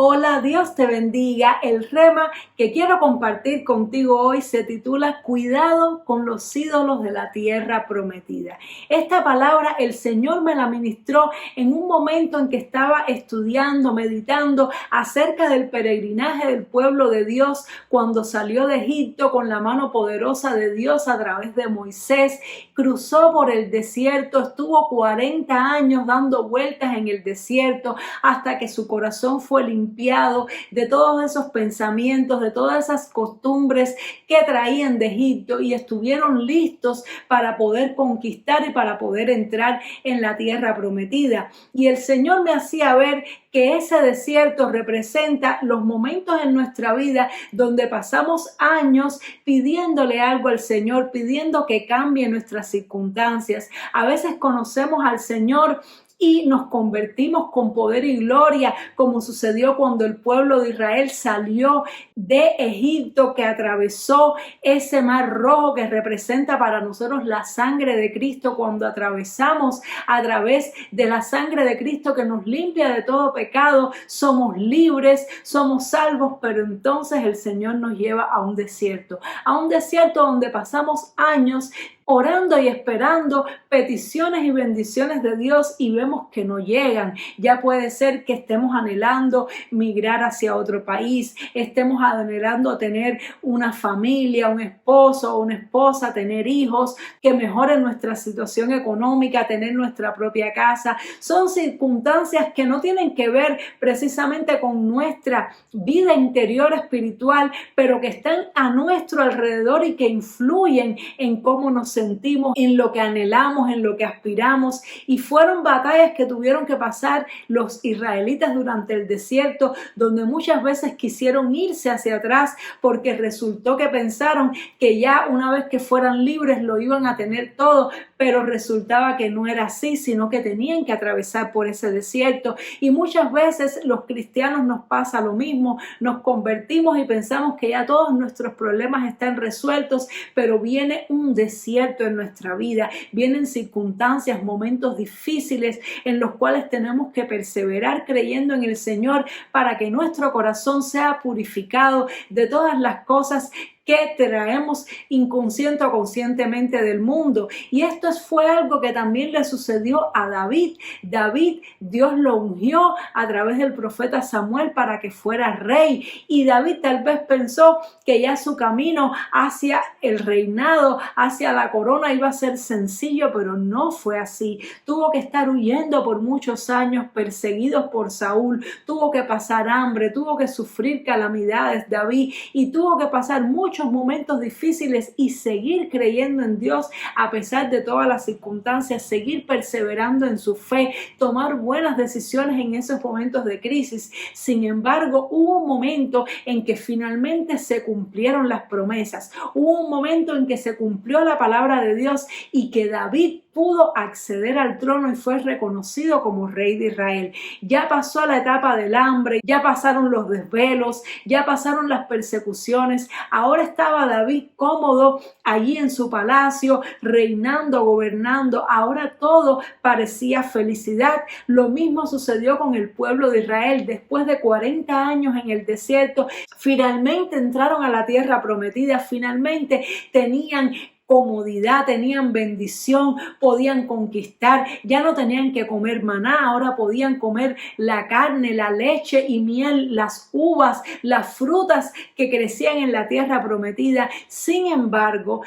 Hola, Dios te bendiga. El rema que quiero compartir contigo hoy se titula Cuidado con los ídolos de la tierra prometida. Esta palabra el Señor me la ministró en un momento en que estaba estudiando, meditando acerca del peregrinaje del pueblo de Dios cuando salió de Egipto con la mano poderosa de Dios a través de Moisés, cruzó por el desierto, estuvo 40 años dando vueltas en el desierto hasta que su corazón fue limpiado de todos esos pensamientos, de todas esas costumbres que traían de Egipto y estuvieron listos para poder conquistar y para poder entrar en la tierra prometida. Y el Señor me hacía ver que ese desierto representa los momentos en nuestra vida donde pasamos años pidiéndole algo al Señor, pidiendo que cambie nuestras circunstancias. A veces conocemos al Señor y nos convertimos con poder y gloria, como sucedió cuando el pueblo de Israel salió de Egipto, que atravesó ese mar rojo que representa para nosotros la sangre de Cristo. Cuando atravesamos a través de la sangre de Cristo que nos limpia de todo pecado, somos libres, somos salvos, pero entonces el Señor nos lleva a un desierto donde pasamos años orando y esperando peticiones y bendiciones de Dios y vemos que no llegan. Ya puede ser que estemos anhelando migrar hacia otro país, estemos anhelando tener una familia, un esposo o una esposa, tener hijos, que mejoren nuestra situación económica, tener nuestra propia casa. Son circunstancias que no tienen que ver precisamente con nuestra vida interior espiritual, pero que están a nuestro alrededor y que influyen en cómo nos sentimos, en lo que anhelamos, en lo que aspiramos. Y fueron batallas que tuvieron que pasar los israelitas durante el desierto, donde muchas veces quisieron irse hacia atrás porque resultó que pensaron que ya una vez que fueran libres lo iban a tener todo, pero resultaba que no era así, sino que tenían que atravesar por ese desierto. Y muchas veces los cristianos nos pasa lo mismo, nos convertimos y pensamos que ya todos nuestros problemas están resueltos, pero viene un desierto en nuestra vida, vienen circunstancias, momentos difíciles en los cuales tenemos que perseverar creyendo en el Señor para que nuestro corazón sea purificado de todas las cosas que traemos inconsciente o conscientemente del mundo. Y esto fue algo que también le sucedió a David. David, Dios lo ungió a través del profeta Samuel para que fuera rey. Y David tal vez pensó que ya su camino hacia el reinado, hacia la corona iba a ser sencillo, pero no fue así. Tuvo que estar huyendo por muchos años, perseguidos por Saúl. Tuvo que pasar hambre, tuvo que sufrir calamidades David y tuvo que pasar muchos momentos difíciles y seguir creyendo en Dios a pesar de todas las circunstancias, seguir perseverando en su fe, tomar buenas decisiones en esos momentos de crisis. Sin embargo, hubo un momento en que finalmente se cumplieron las promesas, hubo un momento en que se cumplió la palabra de Dios y que David pudo acceder al trono y fue reconocido como rey de Israel. Ya pasó la etapa del hambre, ya pasaron los desvelos, ya pasaron las persecuciones. Ahora estaba David cómodo allí en su palacio, reinando, gobernando. Ahora todo parecía felicidad. Lo mismo sucedió con el pueblo de Israel. Después de 40 años en el desierto, finalmente entraron a la tierra prometida, finalmente tenían comodidad, tenían bendición, podían conquistar, ya no tenían que comer maná, ahora podían comer la carne, la leche y miel, las uvas, las frutas que crecían en la tierra prometida. Sin embargo,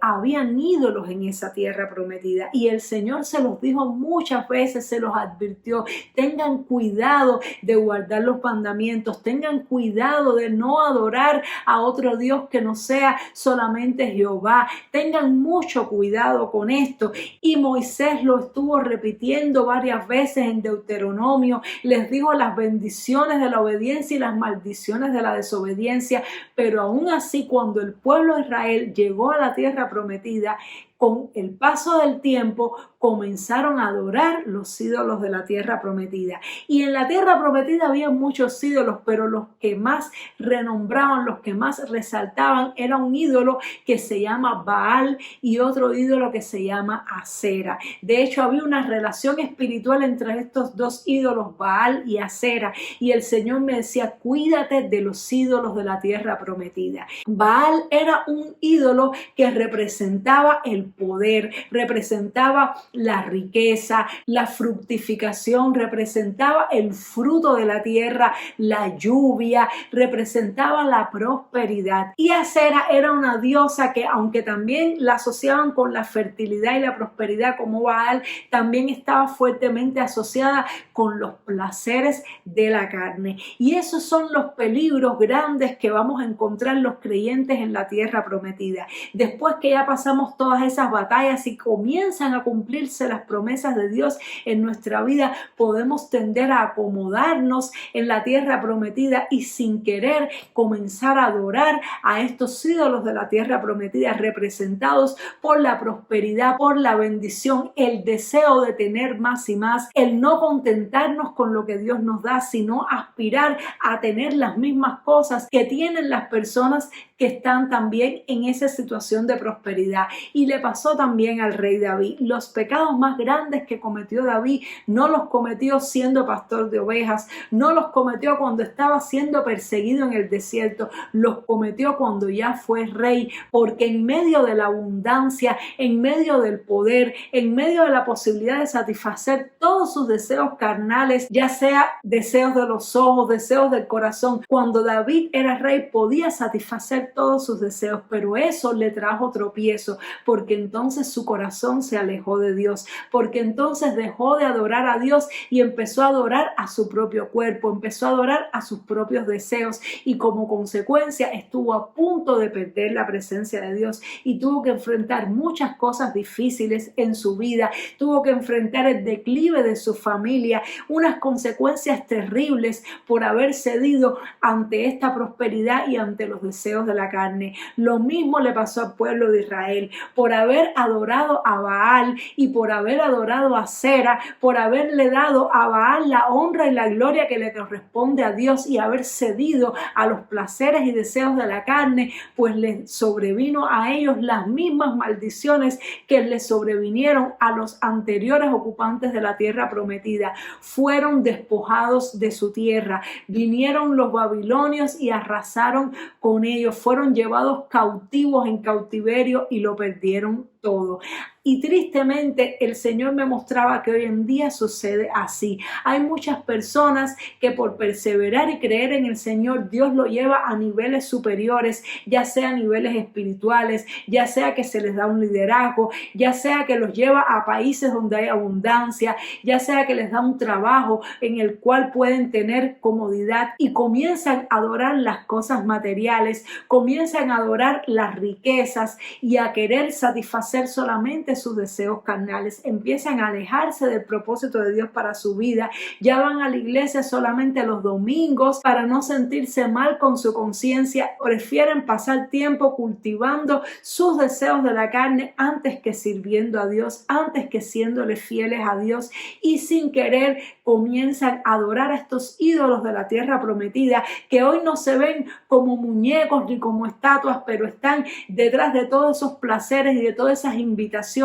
habían ídolos en esa tierra prometida y el Señor se los dijo muchas veces, se los advirtió: tengan cuidado de guardar los mandamientos, tengan cuidado de no adorar a otro Dios que no sea solamente Jehová. Tengan mucho cuidado con esto. Y Moisés lo estuvo repitiendo varias veces en Deuteronomio. Les dijo las bendiciones de la obediencia y las maldiciones de la desobediencia. Pero aún así, cuando el pueblo de Israel llegó a la tierra prometida, con el paso del tiempo comenzaron a adorar los ídolos de la tierra prometida. Y en la tierra prometida había muchos ídolos, pero los que más renombraban, los que más resaltaban, era un ídolo que se llama Baal y otro ídolo que se llama Acera. De hecho, había una relación espiritual entre estos dos ídolos, Baal y Acera, y el Señor me decía: cuídate de los ídolos de la tierra prometida. Baal era un ídolo que representaba el poder, representaba la riqueza, la fructificación, representaba el fruto de la tierra, la lluvia, representaba la prosperidad. Y Acera era una diosa que, aunque también la asociaban con la fertilidad y la prosperidad como Baal, también estaba fuertemente asociada con los placeres de la carne. Y esos son los peligros grandes que vamos a encontrar los creyentes en la tierra prometida. Después que ya pasamos todas esas batallas y comienzan a cumplirse las promesas de Dios en nuestra vida, podemos tender a acomodarnos en la tierra prometida y sin querer comenzar a adorar a estos ídolos de la tierra prometida, representados por la prosperidad, por la bendición, el deseo de tener más y más, el no contentarnos con lo que Dios nos da, sino aspirar a tener las mismas cosas que tienen las personas que están también en esa situación de prosperidad. Y le pasó también al rey David. Los pecados más grandes que cometió David no los cometió siendo pastor de ovejas, no los cometió cuando estaba siendo perseguido en el desierto, los cometió cuando ya fue rey, porque en medio de la abundancia, en medio del poder, en medio de la posibilidad de satisfacer todos sus deseos carnales, ya sea deseos de los ojos, deseos del corazón, cuando David era rey podía satisfacer todos sus deseos, pero eso le trajo tropiezo, porque entonces su corazón se alejó de Dios, porque entonces dejó de adorar a Dios y empezó a adorar a su propio cuerpo, empezó a adorar a sus propios deseos, y como consecuencia estuvo a punto de perder la presencia de Dios y tuvo que enfrentar muchas cosas difíciles en su vida, tuvo que enfrentar el declive de su familia, unas consecuencias terribles por haber cedido ante esta prosperidad y ante los deseos de la carne. Lo mismo le pasó al pueblo de Israel por haber adorado a Baal y por haber adorado a Acera, por haberle dado a Baal la honra y la gloria que le corresponde a Dios y haber cedido a los placeres y deseos de la carne, pues les sobrevino a ellos las mismas maldiciones que les sobrevinieron a los anteriores ocupantes de la tierra prometida. Fueron despojados de su tierra, vinieron los babilonios y arrasaron con ellos, fueron llevados cautivos en cautiverio y lo perdieron todo. Y tristemente el Señor me mostraba que hoy en día sucede así. Hay muchas personas que por perseverar y creer en el Señor, Dios lo lleva a niveles superiores, ya sea a niveles espirituales, ya sea que se les da un liderazgo, ya sea que los lleva a países donde hay abundancia, ya sea que les da un trabajo en el cual pueden tener comodidad y comienzan a adorar las cosas materiales, comienzan a adorar las riquezas y a querer satisfacer solamente sus deseos carnales, empiezan a alejarse del propósito de Dios para su vida, ya van a la iglesia solamente los domingos para no sentirse mal con su conciencia, prefieren pasar tiempo cultivando sus deseos de la carne antes que sirviendo a Dios, antes que siéndole fieles a Dios, y sin querer comienzan a adorar a estos ídolos de la tierra prometida que hoy no se ven como muñecos ni como estatuas, pero están detrás de todos esos placeres y de todas esas invitaciones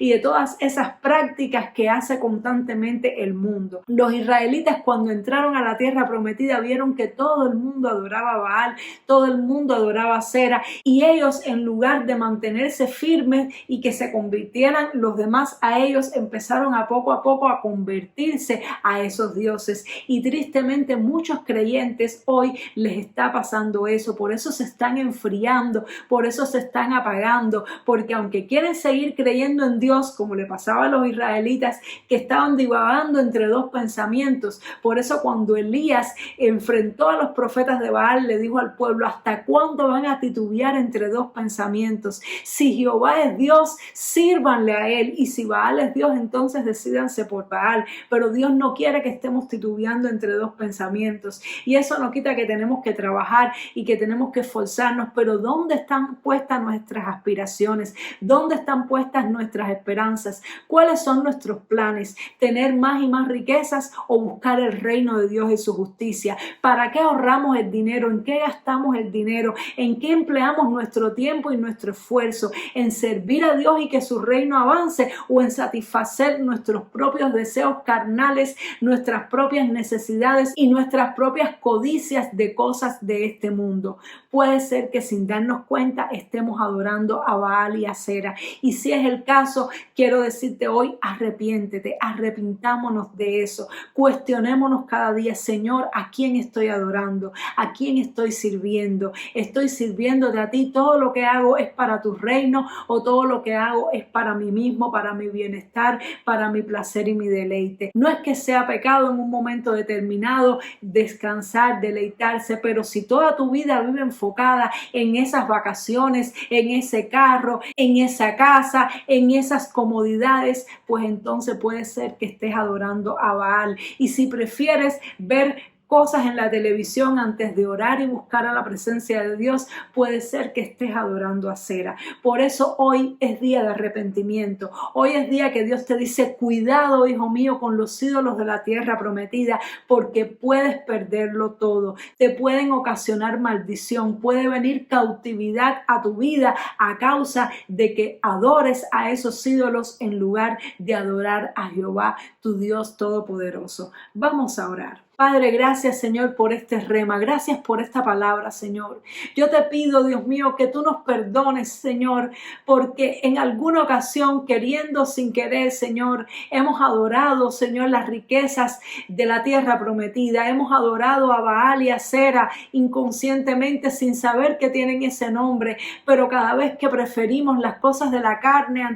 y de todas esas prácticas que hace constantemente el mundo. Los israelitas, cuando entraron a la tierra prometida, vieron que todo el mundo adoraba a Baal, todo el mundo adoraba a Acera, y ellos, en lugar de mantenerse firmes y que se convirtieran los demás a ellos, empezaron a poco a convertirse a esos dioses. Y tristemente muchos creyentes hoy les está pasando eso, por eso se están enfriando, por eso se están apagando, porque aunque quieren seguir creyendo en Dios, como le pasaba a los israelitas que estaban divagando entre dos pensamientos, por eso cuando Elías enfrentó a los profetas de Baal, le dijo al pueblo: ¿hasta cuándo van a titubear entre dos pensamientos? Si Jehová es Dios, sírvanle a él, y si Baal es Dios, entonces decídanse por Baal. Pero Dios no quiere que estemos titubeando entre dos pensamientos, y eso no quita que tenemos que trabajar y que tenemos que esforzarnos, pero ¿dónde están puestas nuestras aspiraciones? ¿Dónde están puestas puestas nuestras esperanzas? ¿Cuáles son nuestros planes? ¿Tener más y más riquezas o buscar el reino de Dios y su justicia? ¿Para qué ahorramos el dinero? ¿En qué gastamos el dinero? ¿En qué empleamos nuestro tiempo y nuestro esfuerzo? ¿En servir a Dios y que su reino avance o en satisfacer nuestros propios deseos carnales, nuestras propias necesidades y nuestras propias codicias de cosas de este mundo? Puede ser que sin darnos cuenta estemos adorando a Baal y a Acera. Y si es el caso, quiero decirte hoy, arrepiéntete, arrepintámonos de eso. Cuestionémonos cada día, Señor, ¿a quién estoy adorando? ¿A quién estoy sirviendo? ¿Estoy sirviéndote a ti? ¿Todo lo que hago es para tu reino o todo lo que hago es para mí mismo, para mi bienestar, para mi placer y mi deleite? No es que sea pecado en un momento determinado descansar, deleitarse, pero si toda tu vida vive enfocada en esas vacaciones, en ese carro, en esa casa, en esas comodidades, pues entonces puede ser que estés adorando a Baal. Y si prefieres ver cosas en la televisión antes de orar y buscar a la presencia de Dios, puede ser que estés adorando a Acera. Por eso hoy es día de arrepentimiento. Hoy es día que Dios te dice, cuidado, hijo mío, con los ídolos de la tierra prometida, porque puedes perderlo todo. Te pueden ocasionar maldición, puede venir cautividad a tu vida a causa de que adores a esos ídolos en lugar de adorar a Jehová, tu Dios todopoderoso. Vamos a orar. Padre, gracias, Señor, por este rema. Gracias por esta palabra, Señor. Yo te pido, Dios mío, que tú nos perdones, Señor, porque en alguna ocasión, queriendo sin querer, Señor, hemos adorado, Señor, las riquezas de la tierra prometida. Hemos adorado a Baal y a Acera inconscientemente sin saber que tienen ese nombre, pero cada vez que preferimos las cosas de la carne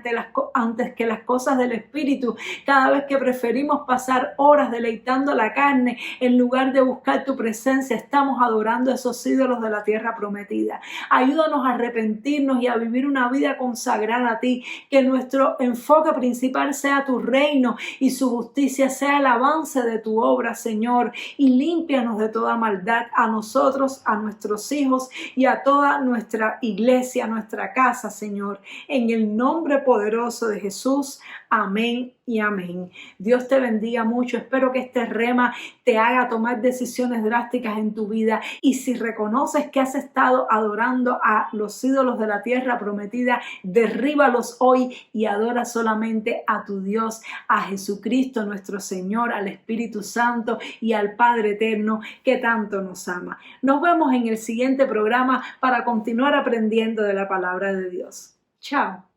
antes que las cosas del Espíritu, cada vez que preferimos pasar horas deleitando la carne, en lugar de buscar tu presencia, estamos adorando a esos ídolos de la tierra prometida. Ayúdanos a arrepentirnos y a vivir una vida consagrada a ti, que nuestro enfoque principal sea tu reino y su justicia sea el avance de tu obra, Señor, y límpianos de toda maldad a nosotros, a nuestros hijos y a toda nuestra iglesia, nuestra casa, Señor, en el nombre poderoso de Jesús. Amén y amén. Dios te bendiga mucho. Espero que este rema te haga tomar decisiones drásticas en tu vida. Y si reconoces que has estado adorando a los ídolos de la tierra prometida, derríbalos hoy y adora solamente a tu Dios, a Jesucristo nuestro Señor, al Espíritu Santo y al Padre Eterno que tanto nos ama. Nos vemos en el siguiente programa para continuar aprendiendo de la palabra de Dios. Chao.